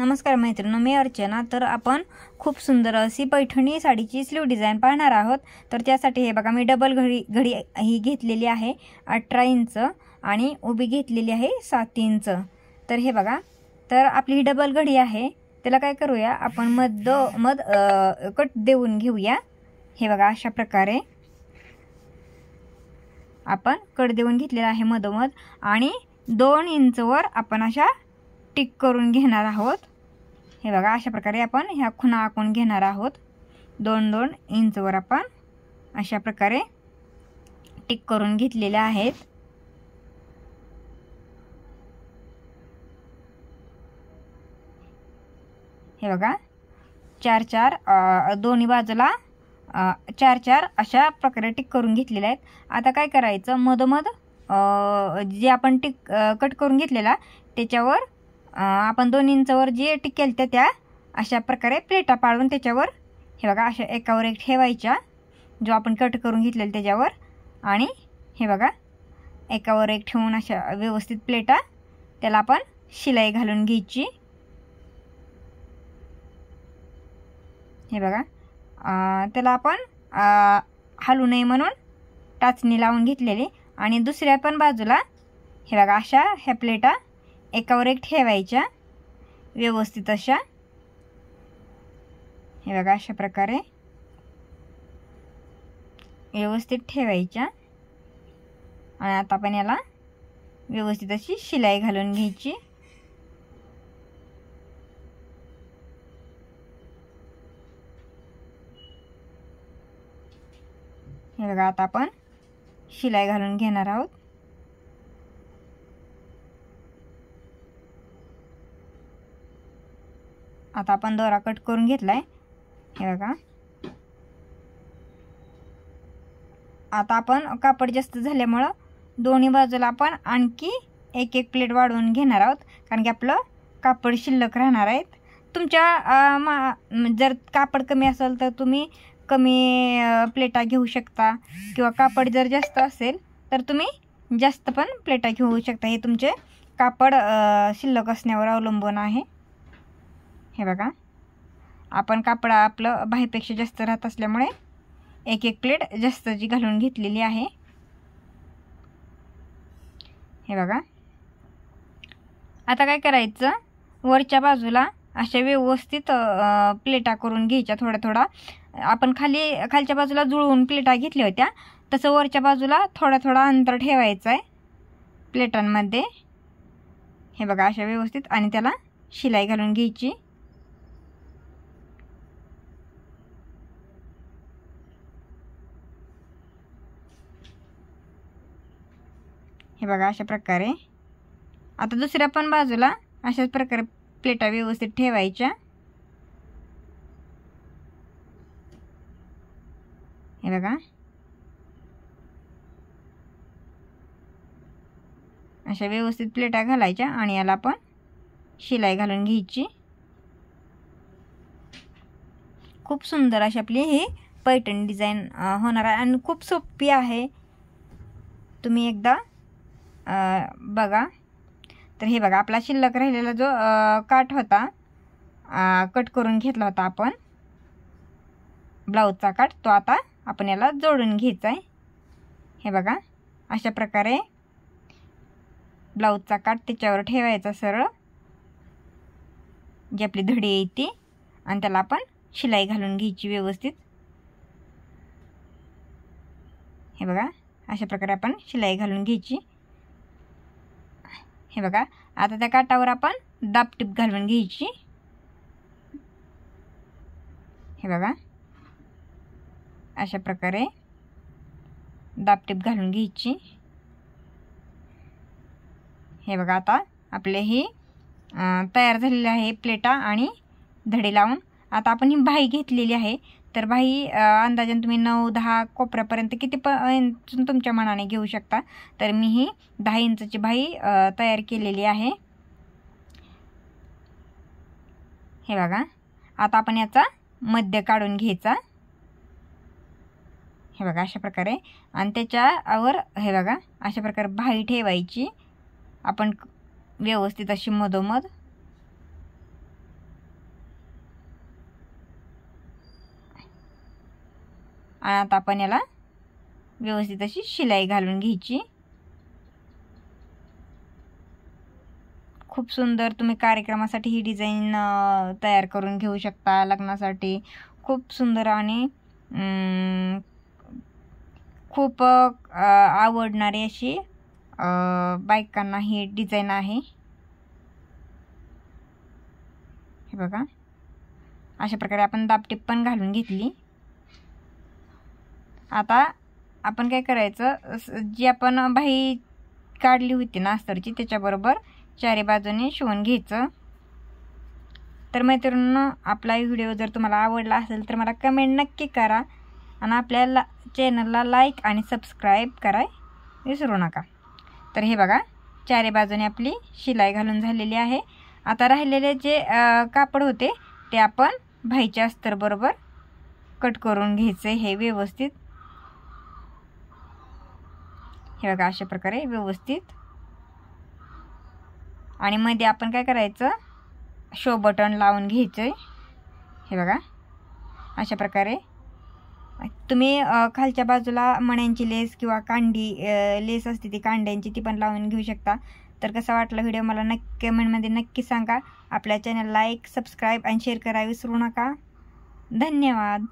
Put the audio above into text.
नमस्कार मैत्रिणी, मी अर्चना। तर आपण खूप सुंदर अशी पैठणी साडीची स्लीव डिझाइन पाहणार आहोत। तर त्यासाठी हे बघा, मी डबल घडी ही घेतलेली आहे 18 इंच आणि उभी घेतलेली आहे 7 इंच। तर हे बघा, तर आपली ही डबल घडी आहे, त्याला काय करूया आपण मध कट देऊन घेऊया। हे बघा, अशा प्रकारे आपण कट देऊन घेतलेला आहे मधोमध आणि 2 इंचवर आपण अशा टिक करून घेणार आहोत। हे बघा, अशा प्रकारे आपण ह्या खुणा आखून घेणार आहोत। 2-2 इंचवर आपण अशा प्रकारे टिक करून घेतलेल्या आहेत। हे बघा, 4-4 दोन्ही बाजूला 4-4 अशा प्रकारे टिक करून घेतलेले आहेत। आता काय करायचं, मधोमध जे आपण टिक कट करून घेतलेला त्याच्यावर आपण 2 इंचवर जे टिक केले त्या अशा प्रकारे प्लेटा पाडून त्याच्यावर हे बघा अशा एकावर एक ठेवायच्या, जो आपण कट करून घेतलेला त्याच्यावर। आणि हे बघा, एकावर एक ठेवून अशा व्यवस्थित प्लेटा त्याला आपण शिलाई घालून घ्यायची। हे बघा, त्याला आपण हलू नये म्हणून टाचणी लावून घेतलेली। आणि दुसऱ्या पण बाजूला हे बघा, अशा ह्या प्लेटा एकावर एक ठेवायच्या व्यवस्थित अशा। हे बघा, अशा प्रकारे व्यवस्थित ठेवायच्या। आणि आता आपण याला व्यवस्थित अशी शिलाई घालून घ्यायची। हे बघा, आता आपण शिलाई घालून घेणार आहोत। आता आपण दोरा कट करून घेतलाय। हे बघा, आता आपण कापड जास्त झाल्यामुळे दोन्ही बाजूला आपण आणखी एक प्लेट वाढवून घेणार आहोत, कारण की आपलं कापड शिल्लक राहणार आहेत। तुमच्या जर कापड कमी असेल तर तुम्ही कमी प्लेटा घेऊ शकता, किंवा कापड जर जास्त असेल तर तुम्ही जास्त पण प्लेटा घेऊ शकता। हे तुमचे कापड शिल्लक असण्यावर अवलंबून आहे। हे बघा, आपण कापड आपलं बाहीपेक्षा जास्त राहत असल्यामुळे एक प्लेट जास्तची घालून घेतलेली आहे। हे बघा, आता काय करायचं, वरच्या बाजूला अशा व्यवस्थित प्लेटा करून घ्यायच्या। थोड्या आपण खालच्या बाजूला जुळवून प्लेटा घेतल्या होत्या, तसं वरच्या बाजूला थोडा अंतर ठेवायचं आहे प्लेटांमध्ये। हे बघा, अशा व्यवस्थित, आणि त्याला शिलाई घालून घ्यायची। हे बघा, अशा प्रकारे आता दुसऱ्या पण बाजूला अशाच प्रकारे प्लेटा व्यवस्थित ठेवायच्या। हे बघा, अशा व्यवस्थित प्लेटा घालायच्या आणि याला आपण शिलाई घालून घ्यायची। खूप सुंदर अशी आपली ही पैठणी डिझाइन होणार आहे आणि खूप सोपी आहे, तुम्ही एकदा बघा। तर हे बघा, आपला शिल्लक राहिलेला जो काठ होता, कट करून घेतला होता आपण ब्लाऊजचा काठ, तो आता आपण याला जोडून घ्यायचा आहे। हे बघा, अशा प्रकारे ब्लाऊजचा काठ त्याच्यावर ठेवायचा सरळ, जी आपली धडी येते, आणि त्याला आपण शिलाई घालून घ्यायची व्यवस्थित। हे बघा, अशा प्रकारे आपण शिलाई घालून घ्यायची। हे बघा, आता त्या काठावर आपण दाबटीप घालून घ्यायची। हे बघा, अशा प्रकारे दाबटीप घालून घ्यायची। हे बघा, आता आपले ही तयार झालेले आहे प्लेटा आणि धडे लावून। आता आपण ही बाही घेतलेली आहे, तर बाही अंदाजाने तुम्ही 9-10 कोपऱ्यापर्यंत किती तुमच्या मनाने घेऊ शकता। तर मी ही 10 इंचची बाही तयार केलेली आहे। हे बघा, आता आपण याचा मध्य काढून घ्यायचा। हे बघा, अशा प्रकारे, आणि त्याच्यावर हे बघा अशा प्रकारे बाही ठेवायची आपण व्यवस्थित अशी मधोमध। आणि आता आपण याला व्यवस्थित अशी शिलाई घालून घ्यायची. खूप सुंदर तुम्ही कार्यक्रमासाठी ही डिझाईन तयार करून घेऊ शकता. लग्नासाठी खूप सुंदर आणि खूप आवडणारी अशी बायकांना ही डिझाईन आहे. हे बघा, अशा प्रकारे आपण दाबटीप पण घालून घेतली. आता आपण काय करायचं, जी आपण बाही काढली होती ना अस्तरची त्याच्याबरोबर चारी बाजूने शिवून घ्यायचं. तर मैत्रिणींनो, आपला व्हिडिओ जर तुम्हाला आवडला असेल तर मला कमेंट नक्की करा आणि आपल्या चॅनलला लाईक आणि सबस्क्राईब करायला विसरू नका. तर हे बघा, चारी बाजूने आपली शिलाई घालून झालेली आहे. आता राहिलेले जे कापड होते ते आपण बाहीच्या अस्तर बरोबर कट करून घ्यायचे हे व्यवस्थित. हे बघा, अशा प्रकारे व्यवस्थित. आणि मध्ये आपण काय करायचं, शो बटन लावून घ्यायचं. हे बघा, अशा प्रकारे तुम्ही खालच्या बाजूला मण्यांची लेस किंवा कांडी लेस असते ती कांड्यांची, ती पण लावून घेऊ शकता. तर कसा वाटला व्हिडिओ मला नक्की कमेंटमध्ये नक्की सांगा. आपल्या चॅनल लाईक, सबस्क्राईब आणि शेअर करायला विसरू नका. धन्यवाद.